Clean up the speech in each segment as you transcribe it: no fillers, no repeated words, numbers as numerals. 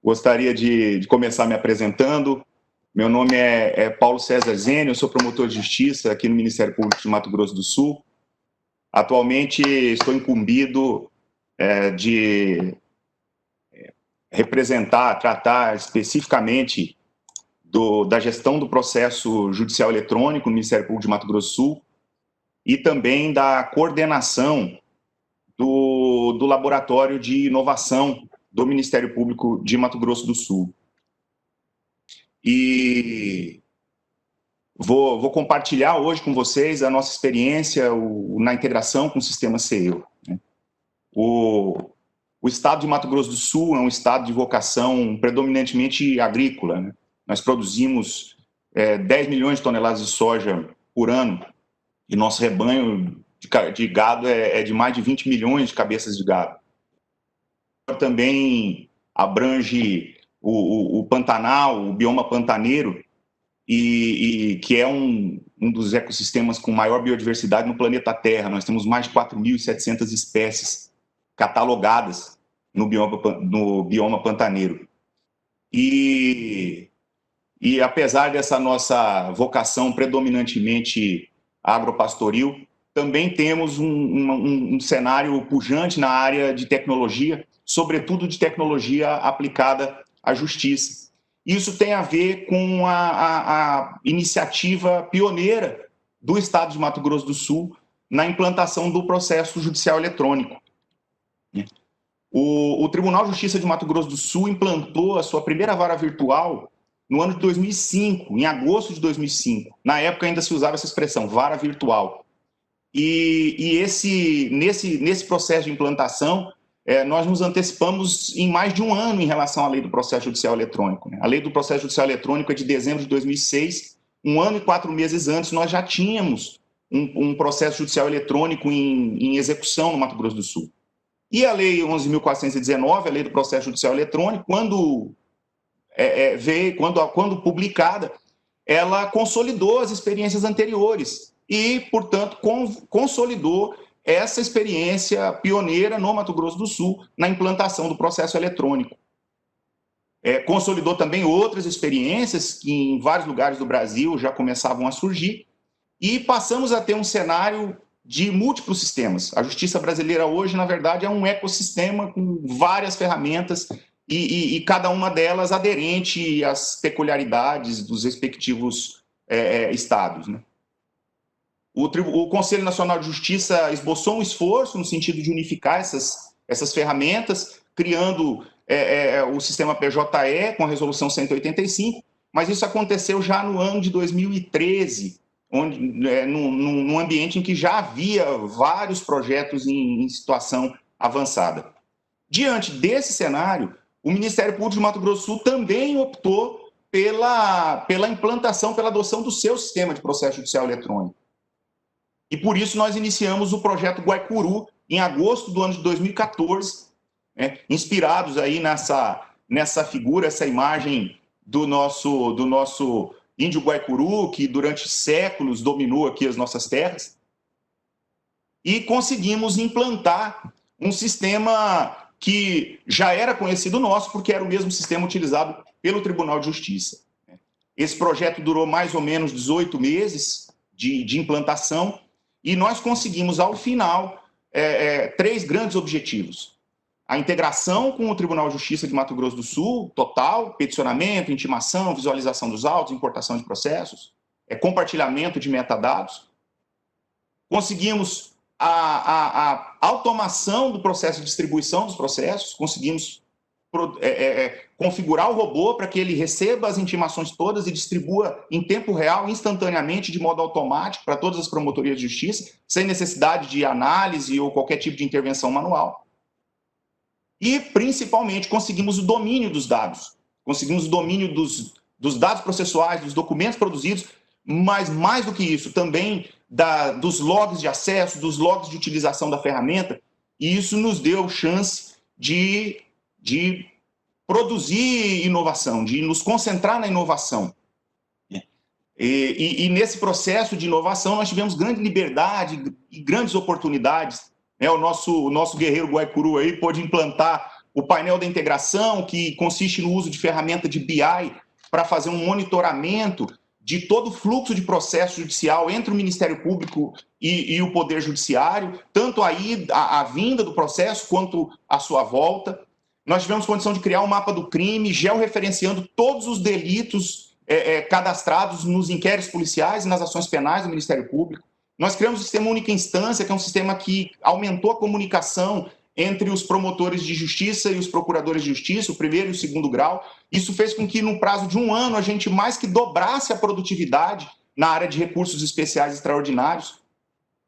Gostaria de começar me apresentando. Meu nome é Paulo César Zênio, eu sou promotor de justiça aqui no Ministério Público de Mato Grosso do Sul. Atualmente estou incumbido de representar, tratar especificamente da gestão do processo judicial eletrônico no Ministério Público de Mato Grosso do Sul e também da coordenação do Laboratório de Inovação do Ministério Público de Mato Grosso do Sul. E vou compartilhar hoje com vocês a nossa experiência na integração com o sistema CEU. O estado de Mato Grosso do Sul é um estado de vocação predominantemente agrícola, né? Nós produzimos 10 milhões de toneladas de soja por ano e nosso rebanho de gado é de mais de 20 milhões de cabeças de gado. Também abrange o Pantanal, o bioma pantaneiro, e que é um dos ecossistemas com maior biodiversidade no planeta Terra. Nós temos mais de 4.700 espécies catalogadas no bioma pantaneiro. E apesar dessa nossa vocação predominantemente agropastoril, também temos um cenário pujante na área de tecnologia, sobretudo de tecnologia aplicada à justiça. Isso tem a ver com a iniciativa pioneira do Estado de Mato Grosso do Sul na implantação do processo judicial eletrônico. O Tribunal de Justiça de Mato Grosso do Sul implantou a sua primeira vara virtual no ano de 2005, em agosto de 2005. Na época ainda se usava essa expressão, vara virtual. E nesse processo de implantação, nós nos antecipamos em mais de um ano em relação à lei do processo judicial eletrônico. A lei do processo judicial eletrônico é de dezembro de 2006, um ano e 4 meses antes nós já tínhamos um processo judicial eletrônico em execução no Mato Grosso do Sul. E a lei 11.419, a lei do processo judicial eletrônico, quando publicada, ela consolidou as experiências anteriores e, portanto, consolidou essa experiência pioneira no Mato Grosso do Sul na implantação do processo eletrônico. Consolidou também outras experiências que em vários lugares do Brasil já começavam a surgir e passamos a ter um cenário de múltiplos sistemas. A justiça brasileira hoje, na verdade, é um ecossistema com várias ferramentas e cada uma delas aderente às peculiaridades dos respectivos estados, né? O Conselho Nacional de Justiça esboçou um esforço no sentido de unificar essas ferramentas, criando o sistema PJE com a resolução 185, mas isso aconteceu já no ano de 2013, num ambiente em que já havia vários projetos em situação avançada. Diante desse cenário, o Ministério Público de Mato Grosso do Sul também optou pela implantação, pela adoção do seu sistema de processo judicial eletrônico. E por isso nós iniciamos o projeto Guaicuru em agosto do ano de 2014, inspirados aí nessa figura, essa imagem do nosso índio Guaicuru, que durante séculos dominou aqui as nossas terras, e conseguimos implantar um sistema que já era conhecido nosso, porque era o mesmo sistema utilizado pelo Tribunal de Justiça. Esse projeto durou mais ou menos 18 meses de implantação, e nós conseguimos, ao final, 3 grandes objetivos. A integração com o Tribunal de Justiça de Mato Grosso do Sul, total, peticionamento, intimação, visualização dos autos, importação de processos, compartilhamento de metadados. Conseguimos a automação do processo de distribuição dos processos, conseguimos configurar o robô para que ele receba as intimações todas e distribua em tempo real, instantaneamente, de modo automático, para todas as promotorias de justiça, sem necessidade de análise ou qualquer tipo de intervenção manual. E, principalmente, conseguimos o domínio dos dados. Conseguimos o domínio dos dados processuais, dos documentos produzidos, mas, mais do que isso, também dos logs de acesso, dos logs de utilização da ferramenta, e isso nos deu chance de produzir inovação, de nos concentrar na inovação. E nesse processo de inovação nós tivemos grande liberdade e grandes oportunidades. O nosso guerreiro Guaicuru aí pôde implantar o painel da integração, que consiste no uso de ferramenta de BI para fazer um monitoramento de todo o fluxo de processo judicial entre o Ministério Público e o Poder Judiciário, tanto aí a vinda do processo quanto a sua volta. Nós tivemos condição de criar um mapa do crime, georreferenciando todos os delitos cadastrados nos inquéritos policiais e nas ações penais do Ministério Público. Nós criamos o sistema única instância, que é um sistema que aumentou a comunicação entre os promotores de justiça e os procuradores de justiça, o primeiro e o segundo grau. Isso fez com que, no prazo de um ano, a gente mais que dobrasse a produtividade na área de recursos especiais extraordinários.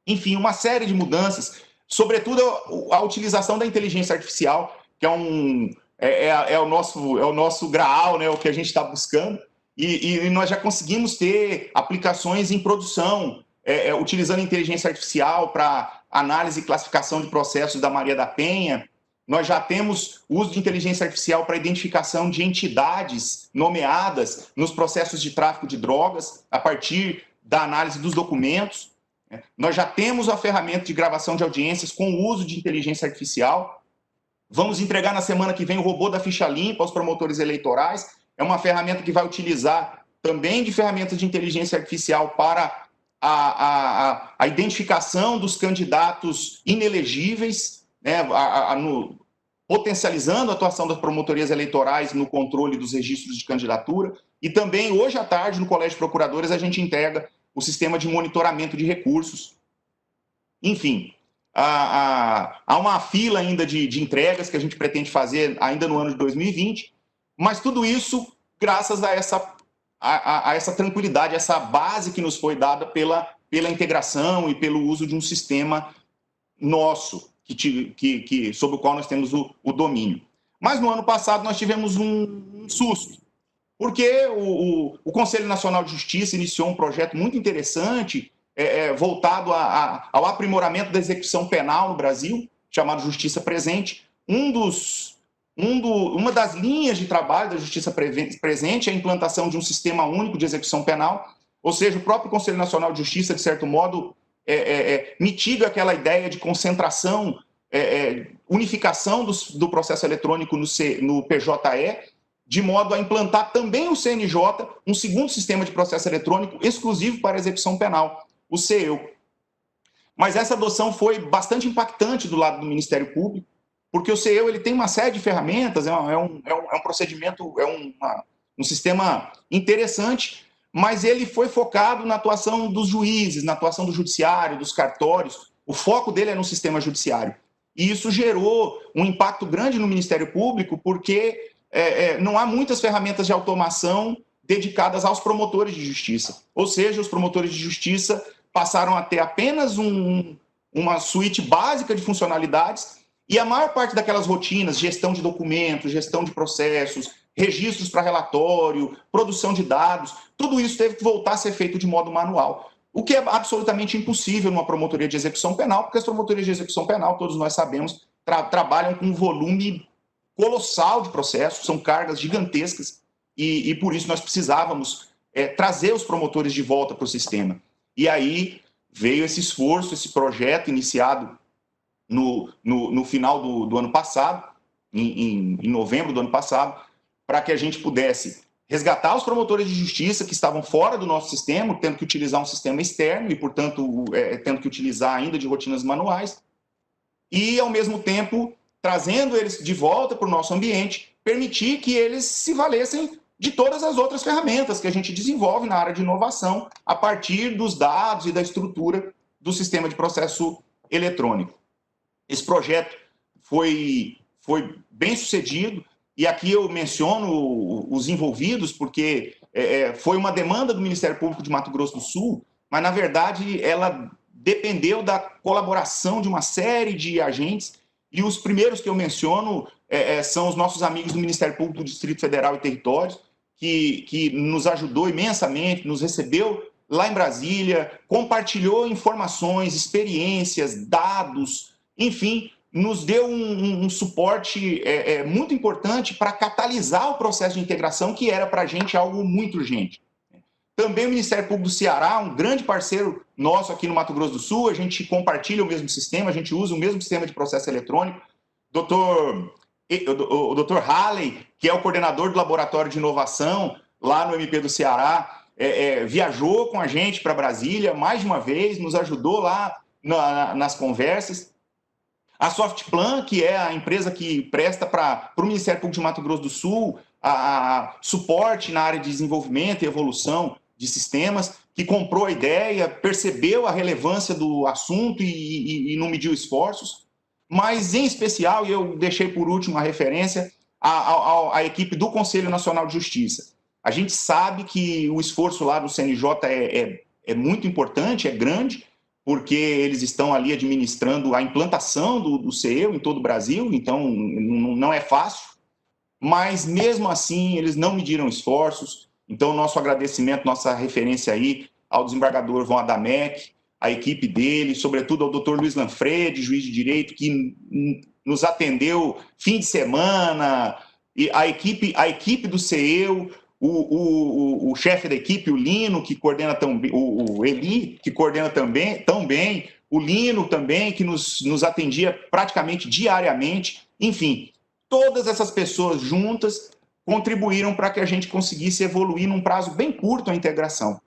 Enfim, uma série de mudanças, sobretudo a utilização da inteligência artificial, que é o nosso graal, né, o que a gente está buscando, e nós já conseguimos ter aplicações em produção, utilizando inteligência artificial para análise e classificação de processos da Maria da Penha. Nós já temos uso de inteligência artificial para identificação de entidades nomeadas nos processos de tráfico de drogas, a partir da análise dos documentos. Nós já temos a ferramenta de gravação de audiências com o uso de inteligência artificial. Vamos entregar na semana que vem o robô da ficha limpa aos promotores eleitorais. É uma ferramenta que vai utilizar também de ferramentas de inteligência artificial para a identificação dos candidatos inelegíveis, né, potencializando a atuação das promotorias eleitorais no controle dos registros de candidatura. E também, hoje à tarde, no Colégio de Procuradores, a gente entrega o sistema de monitoramento de recursos. Enfim, há uma fila ainda de entregas que a gente pretende fazer ainda no ano de 2020, mas tudo isso graças a essa tranquilidade, essa base que nos foi dada pela integração e pelo uso de um sistema nosso, sobre o qual nós temos o domínio. Mas no ano passado nós tivemos um susto, porque o Conselho Nacional de Justiça iniciou um projeto muito interessante, voltado ao aprimoramento da execução penal no Brasil, chamado Justiça Presente. Uma das linhas de trabalho da Justiça Presente é a implantação de um sistema único de execução penal, ou seja, o próprio Conselho Nacional de Justiça, de certo modo, mitiga aquela ideia de concentração, unificação do processo eletrônico no PJE, de modo a implantar também o CNJ, um segundo sistema de processo eletrônico exclusivo para a execução penal, o CEU. Mas essa adoção foi bastante impactante do lado do Ministério Público, porque o CEU ele tem uma série de ferramentas, é um procedimento, um sistema interessante, mas ele foi focado na atuação dos juízes, na atuação do judiciário, dos cartórios. O foco dele é no sistema judiciário. E isso gerou um impacto grande no Ministério Público, porque não há muitas ferramentas de automação dedicadas aos promotores de justiça. Ou seja, os promotores de justiça passaram a ter apenas uma suíte básica de funcionalidades, e a maior parte daquelas rotinas, gestão de documentos, gestão de processos, registros para relatório, produção de dados, tudo isso teve que voltar a ser feito de modo manual, o que é absolutamente impossível numa promotoria de execução penal, porque as promotorias de execução penal, todos nós sabemos, trabalham com um volume colossal de processos, são cargas gigantescas, e por isso nós precisávamos trazer os promotores de volta para o sistema. E aí veio esse esforço, esse projeto iniciado no final do ano passado, em novembro do ano passado, para que a gente pudesse resgatar os promotores de justiça que estavam fora do nosso sistema, tendo que utilizar um sistema externo e, portanto, tendo que utilizar ainda de rotinas manuais, e, ao mesmo tempo, trazendo eles de volta para o nosso ambiente, permitir que eles se valessem de todas as outras ferramentas que a gente desenvolve na área de inovação a partir dos dados e da estrutura do sistema de processo eletrônico. Esse projeto foi bem sucedido, e aqui eu menciono os envolvidos, porque foi uma demanda do Ministério Público de Mato Grosso do Sul, mas, na verdade, ela dependeu da colaboração de uma série de agentes, e os primeiros que eu menciono são os nossos amigos do Ministério Público do Distrito Federal e Territórios, que nos ajudou imensamente, nos recebeu lá em Brasília, compartilhou informações, experiências, dados, enfim, nos deu um suporte muito importante para catalisar o processo de integração, que era para a gente algo muito urgente. Também o Ministério Público do Ceará, um grande parceiro nosso aqui no Mato Grosso do Sul, a gente compartilha o mesmo sistema, a gente usa o mesmo sistema de processo eletrônico. Dr. o Dr. Halley, que é o coordenador do Laboratório de Inovação lá no MP do Ceará, viajou com a gente para Brasília mais de uma vez, nos ajudou lá nas conversas. A Softplan, que é a empresa que presta para o Ministério Público de Mato Grosso do Sul a suporte na área de desenvolvimento e evolução de sistemas, que comprou a ideia, percebeu a relevância do assunto e não mediu esforços. Mas, em especial, e eu deixei por último a referência, a equipe do Conselho Nacional de Justiça. A gente sabe que o esforço lá do CNJ é muito importante, é grande, porque eles estão ali administrando a implantação do CEU em todo o Brasil, então não é fácil, mas mesmo assim eles não mediram esforços. Então, nosso agradecimento, nossa referência aí ao desembargador Von Adamec, a equipe dele, sobretudo ao doutor Luiz Lanfredi, juiz de direito, que nos atendeu fim de semana, e a equipe do CEU, o chefe da equipe, o Lino, que coordena tão bem, o Eli, que coordena também, tão bem, o Lino também, que nos atendia praticamente diariamente. Enfim, todas essas pessoas juntas contribuíram para que a gente conseguisse evoluir num prazo bem curto a integração,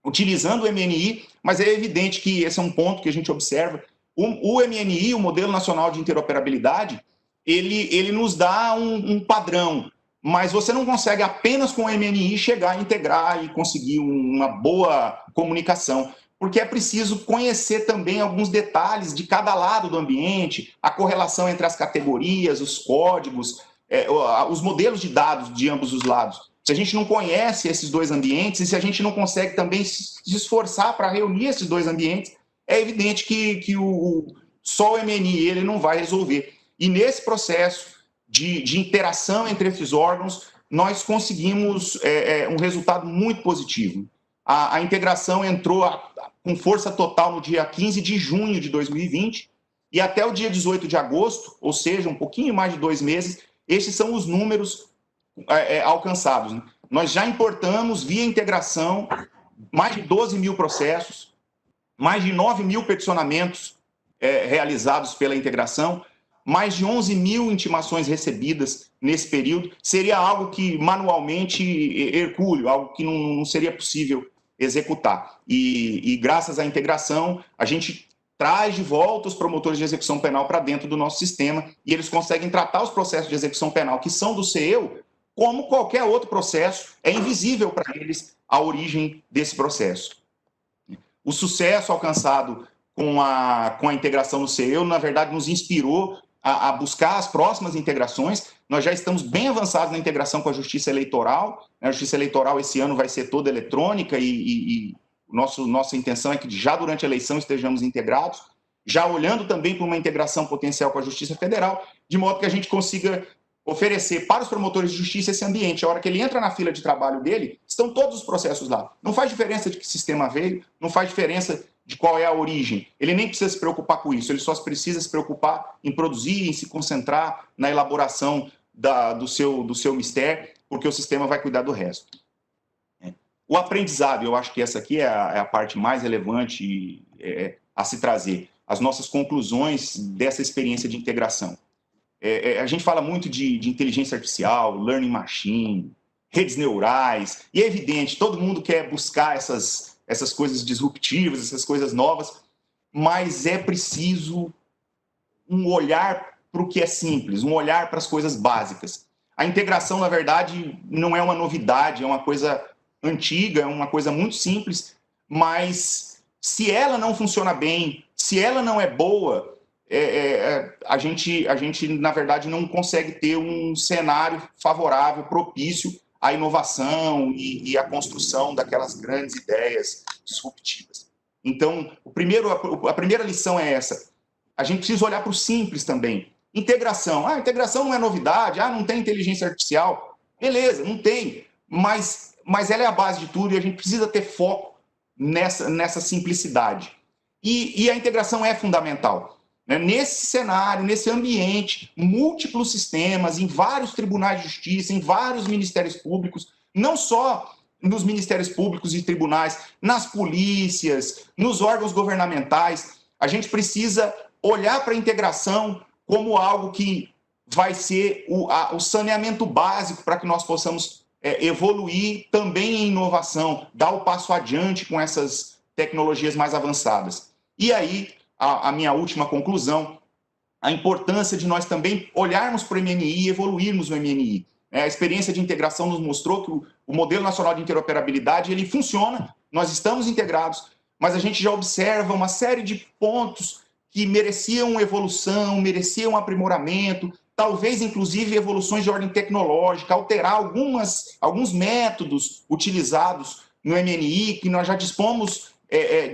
utilizando o MNI, mas é evidente que esse é um ponto que a gente observa. O MNI, o Modelo Nacional de Interoperabilidade, ele nos dá um padrão, mas você não consegue apenas com o MNI chegar a integrar e conseguir uma boa comunicação, porque é preciso conhecer também alguns detalhes de cada lado do ambiente, a correlação entre as categorias, os códigos, os modelos de dados de ambos os lados. Se a gente não conhece esses dois ambientes e se a gente não consegue também se esforçar para reunir esses dois ambientes, é evidente que só o MNI ele não vai resolver. E nesse processo de interação entre esses órgãos, nós conseguimos um resultado muito positivo. A integração entrou com força total no dia 15 de junho de 2020 e até o dia 18 de agosto, ou seja, um pouquinho mais de 2 meses, esses são os números alcançados. Nós já importamos, via integração, mais de 12 mil processos, mais de 9 mil peticionamentos realizados pela integração, mais de 11 mil intimações recebidas nesse período. Seria algo que manualmente hercúleo, algo que não seria possível executar. E graças à integração, a gente traz de volta os promotores de execução penal para dentro do nosso sistema e eles conseguem tratar os processos de execução penal que são do CEU como qualquer outro processo. É invisível para eles a origem desse processo. O sucesso alcançado com a integração no CEU, na verdade, nos inspirou a buscar as próximas integrações. Nós já estamos bem avançados na integração com a Justiça Eleitoral. A Justiça Eleitoral esse ano vai ser toda eletrônica e nossa intenção é que já durante a eleição estejamos integrados, já olhando também para uma integração potencial com a Justiça Federal, de modo que a gente consiga oferecer para os promotores de justiça esse ambiente. A hora que ele entra na fila de trabalho dele, estão todos os processos lá. Não faz diferença de que sistema veio, não faz diferença de qual é a origem. Ele nem precisa se preocupar com isso, ele só precisa se preocupar em produzir, em se concentrar na elaboração do seu mistério, porque o sistema vai cuidar do resto. O aprendizado, eu acho que essa aqui é a parte mais relevante a se trazer. As nossas conclusões dessa experiência de integração. A gente fala muito de inteligência artificial, learning machine, redes neurais, e é evidente, todo mundo quer buscar essas coisas disruptivas, essas coisas novas, mas é preciso um olhar para o que é simples, um olhar para as coisas básicas. A integração, na verdade, não é uma novidade, é uma coisa antiga, é uma coisa muito simples, mas se ela não funciona bem, se ela não é boa, a gente, na verdade, não consegue ter um cenário favorável, propício à inovação e à construção daquelas grandes ideias disruptivas. Então, a primeira lição é essa. A gente precisa olhar para o simples também. Integração. Integração não é novidade, não tem inteligência artificial. Beleza, não tem, mas ela é a base de tudo e a gente precisa ter foco nessa simplicidade. E a integração é fundamental. Nesse cenário, nesse ambiente, múltiplos sistemas, em vários tribunais de justiça, em vários ministérios públicos, não só nos ministérios públicos e tribunais, nas polícias, nos órgãos governamentais, a gente precisa olhar para a integração como algo que vai ser o saneamento básico para que nós possamos evoluir também em inovação, dar o passo adiante com essas tecnologias mais avançadas. E aí, a minha última conclusão, a importância de nós também olharmos para o MNI e evoluirmos no MNI. A experiência de integração nos mostrou que o Modelo Nacional de Interoperabilidade ele funciona, nós estamos integrados, mas a gente já observa uma série de pontos que mereciam evolução, mereciam aprimoramento, talvez inclusive evoluções de ordem tecnológica, alterar alguns métodos utilizados no MNI, que nós já dispomos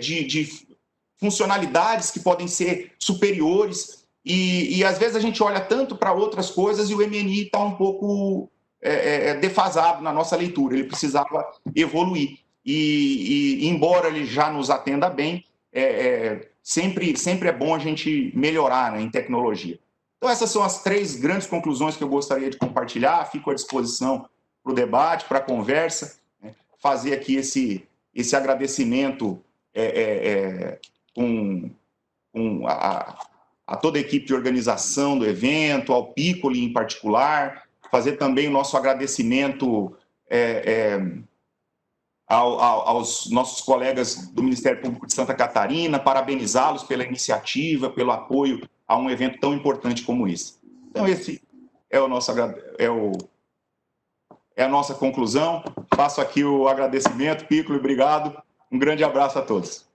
de funcionalidades que podem ser superiores, e às vezes a gente olha tanto para outras coisas e o MNI está um pouco defasado na nossa leitura, ele precisava evoluir. E embora ele já nos atenda bem, sempre é bom a gente melhorar, né, em tecnologia. Então essas são as 3 grandes conclusões que eu gostaria de compartilhar, fico à disposição para o debate, para a conversa, né, fazer aqui esse agradecimento a toda a equipe de organização do evento, ao Piccoli em particular, fazer também o nosso agradecimento aos nossos colegas do Ministério Público de Santa Catarina, parabenizá-los pela iniciativa, pelo apoio a um evento tão importante como esse. Então, esse é a nossa conclusão. Faço aqui o agradecimento, Piccoli, obrigado. Um grande abraço a todos.